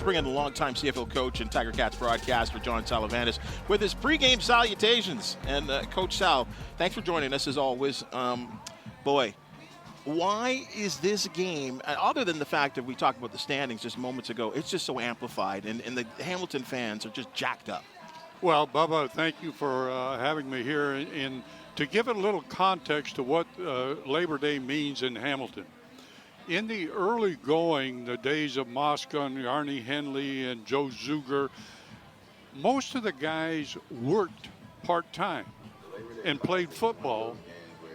bring in the longtime CFL coach and Tiger-Cats broadcaster, John Salavanis, with his pregame salutations. And Coach Sal, thanks for joining us as always. Boy, why is this game, other than the fact that we talked about the standings just moments ago, it's just so amplified, and the Hamilton fans are just jacked up? Well, Bubba, thank you for having me here. And to give it a little context to what Labor Day means in Hamilton. In the early going, the days of Mosca and Arnie Henley and Joe Zuger, most of the guys worked part-time and played football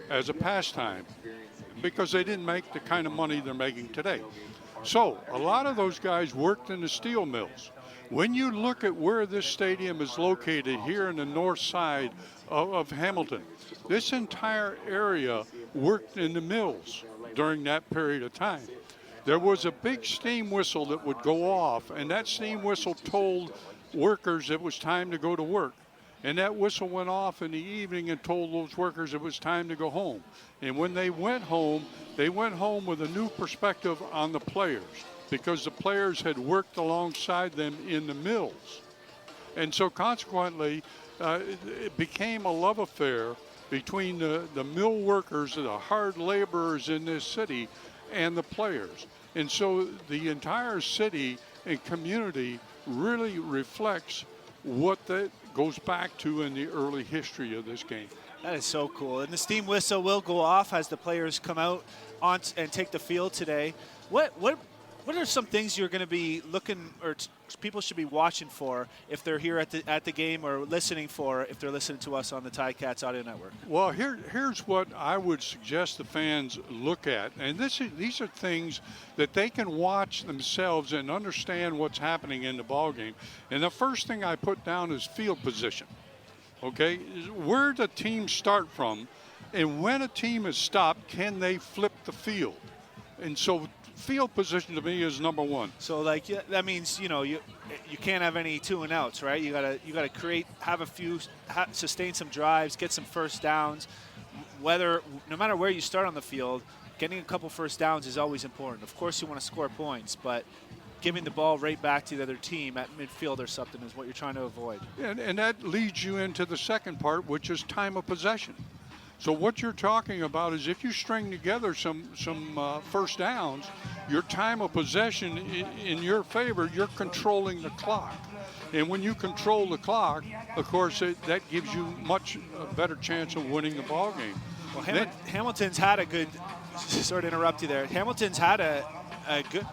as a pastime because they didn't make the kind of money they're making today. So a lot of those guys worked in the steel mills. When you look at where this stadium is located here in the north side of Hamilton, this entire area worked in the mills during that period of time. There was a big steam whistle that would go off, and that steam whistle told workers it was time to go to work. And that whistle went off in the evening and told those workers it was time to go home. And when they went home with a new perspective on the players, because the players had worked alongside them in the mills. And so consequently, it became a love affair between the mill workers, the hard laborers in this city, and the players. And so the entire city and community really reflects what that goes back to in the early history of this game. That is so cool. And the steam whistle will go off as the players come out on and take the field today. What are some things you're going to be looking, or people should be watching for if they're here at the game, or listening for if they're listening to us on the Ticats audio network? Well, here's what I would suggest the fans look at, and these are things that they can watch themselves and understand what's happening in the ball game. And the first thing I put down is field position. Okay, where the team start from, and when a team is stopped, can they flip the field? And so field position to me is number one. So like that means you can't have any 2 and outs, right? You gotta create, have a few, sustain some drives, get some first downs. No matter where you start on the field, getting a couple first downs is always important. Of course, you want to score points, but giving the ball right back to the other team at midfield or something is what you're trying to avoid. And that leads you into the second part, which is time of possession. So what you're talking about is if you string together some first downs, your time of possession in your favor, you're controlling the clock. And when you control the clock, of course, that gives you much better chance of winning the ball game. Well, Hamilton's had a good, sorry to interrupt you there, Hamilton's had a good,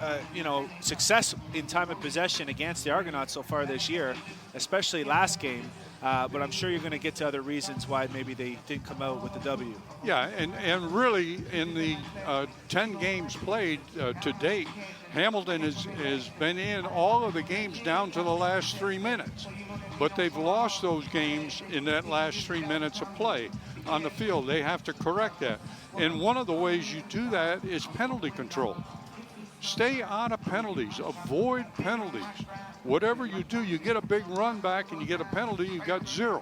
success in time of possession against the Argonauts so far this year, especially last game. But I'm sure you're going to get to other reasons why maybe they didn't come out with the W. Yeah, and really in the 10 games played to date, Hamilton has been in all of the games down to the last 3 minutes. But they've lost those games in that last 3 minutes of play on the field. They have to correct that. And one of the ways you do that is penalty control. Stay out of penalties. Avoid penalties. Whatever you do, you get a big run back and you get a penalty, you got 0.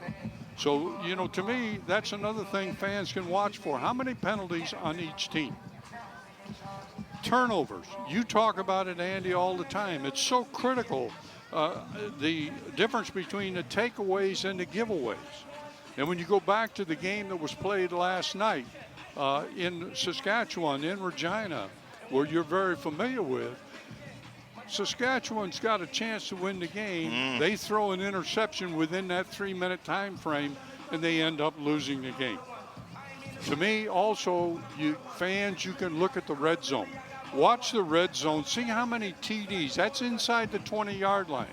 So, to me, that's another thing fans can watch for. How many penalties on each team? Turnovers. You talk about it, Andy, all the time. It's so critical, the difference between the takeaways and the giveaways. And when you go back to the game that was played last night in Saskatchewan, in Regina, where you're very familiar with, Saskatchewan's got a chance to win the game. They throw an interception within that 3-minute time frame, and they end up losing the game. To me, also, you can look at the red zone. Watch the red zone. See how many TDs. That's inside the 20-yard line.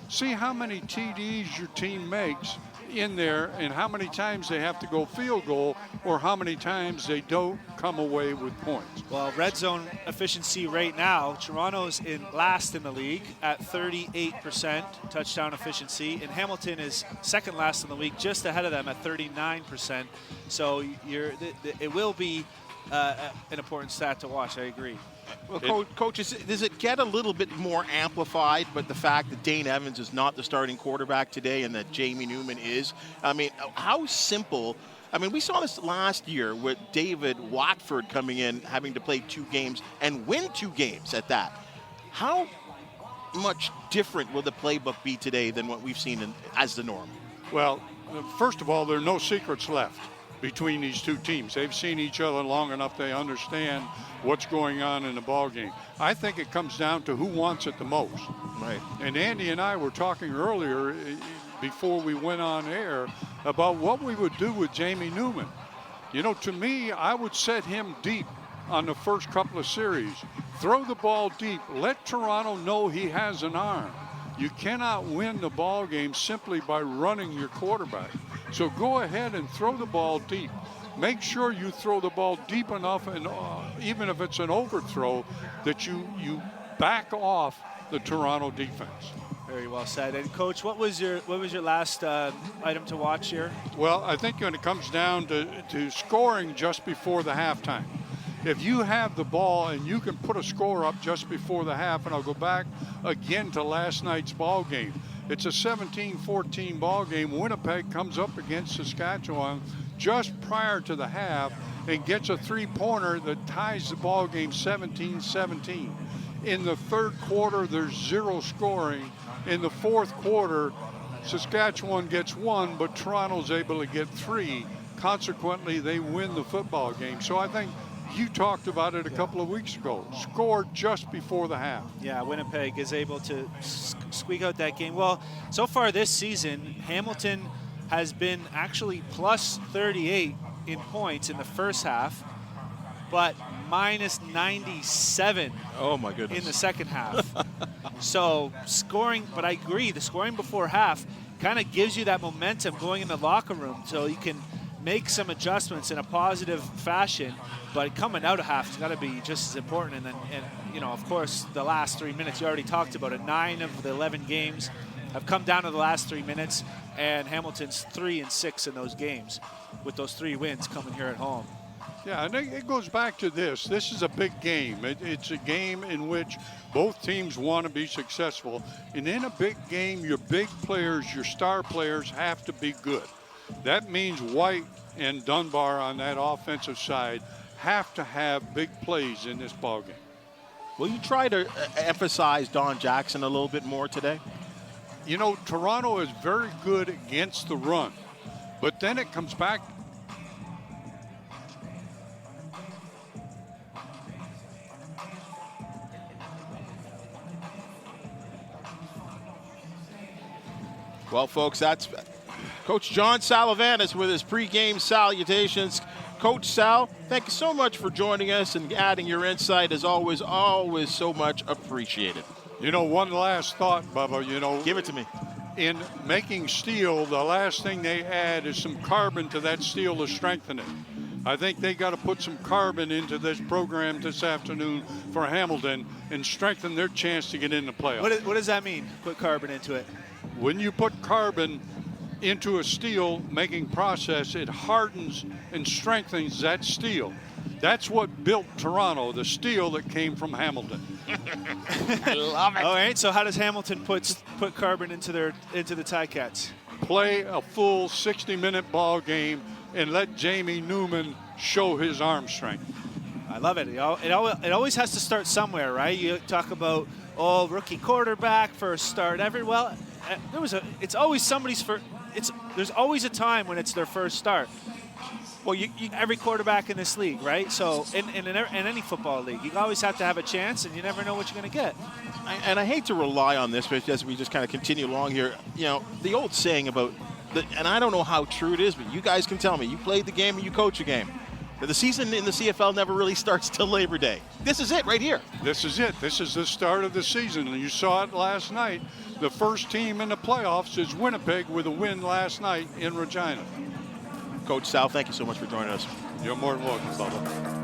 See how many TDs your team makes in there and how many times they have to go field goal or how many times they don't come away with points. Well, red zone efficiency right now, Toronto's last in the league at 38% touchdown efficiency, and Hamilton is second last in the league, just ahead of them at 39%. So it will be an important stat to watch. I agree. Well, Coach, does it get a little bit more amplified, but the fact that Dane Evans is not the starting quarterback today and that Jamie Newman is? I mean, how simple? I mean, we saw this last year with David Watford coming in, having to play 2 games and win 2 games at that. How much different will the playbook be today than what we've seen as the norm? Well, first of all, there are no secrets left between these two teams. They've seen each other long enough they understand what's going on in the ball game. I think it comes down to who wants it the most. Right. And Andy and I were talking earlier before we went on air about what we would do with Jamie Newman. You know, to me, I would set him deep on the first couple of series. Throw the ball deep. Let Toronto know he has an arm. You cannot win the ball game simply by running your quarterback. So go ahead and throw the ball deep. Make sure you throw the ball deep enough, and even if it's an overthrow, that you back off the Toronto defense. Very well said. And Coach, what was your last item to watch here? Well, I think when it comes down to scoring just before the halftime, if you have the ball and you can put a score up just before the half, and I'll go back again to last night's ball game. It's a 17-14 ball game. Winnipeg comes up against Saskatchewan just prior to the half and gets a three-pointer that ties the ball game 17-17. In the third quarter, there's zero scoring. In the fourth quarter, Saskatchewan gets one, but Toronto's able to get three. Consequently, they win the football game. So I think you talked about it a couple of weeks ago. Score just before the half. Yeah, Winnipeg is able to squeak out that game. Well, so far this season, Hamilton has been actually plus 38 in points in the first half, but minus 97 Oh my goodness. in the second half. So scoring, but I agree, the scoring before half kind of gives you that momentum going in the locker room, so you can make some adjustments in a positive fashion. But coming out of half has got to be just as important. And you know, of course, the last 3 minutes, you already talked about it. 9 of the 11 games have come down to the last 3 minutes, and Hamilton's 3-6 in those games, with those 3 wins coming here at home. Yeah, and it goes back to this. This is a big game. It's a game in which both teams want to be successful. And in a big game, your big players, your star players have to be good. That means White and Dunbar on that offensive side have to have big plays in this ballgame. Will you try to emphasize Don Jackson a little bit more today? You know, Toronto is very good against the run, but then it comes back. Well, folks, that's Coach John Salavanis with his pregame salutations. Coach Sal, thank you so much for joining us and adding your insight. As always so much appreciated. You know, one last thought, Bubba, you know. Give it to me. In making steel, the last thing they add is some carbon to that steel to strengthen it. I think they got to put some carbon into this program this afternoon for Hamilton and strengthen their chance to get in the playoffs. What does that mean, put carbon into it? When you put carbon into a steel making process, it hardens and strengthens that steel. That's what built Toronto, the steel that came from Hamilton. I love it. All right, so how does Hamilton put carbon into the Ticats? Play a full 60-minute ball game and let Jamie Newman show his arm strength. I love it. It always has to start somewhere, right? You talk about, rookie quarterback, first start ever. Well, it's always somebody's first. There's always a time when it's their first start. Well, every quarterback in this league, right? So in any football league, you always have to have a chance, and you never know what you're going to get. And I hate to rely on this, but as we just kind of continue along here, you know, the old saying about, and I don't know how true it is, but you guys can tell me, you played the game and you coach a game. The season in the CFL never really starts till Labor Day. This is it right here. This is it. This is the start of the season, and you saw it last night. The first team in the playoffs is Winnipeg with a win last night in Regina. Coach Sal, thank you so much for joining us. You're more than welcome, Bubba.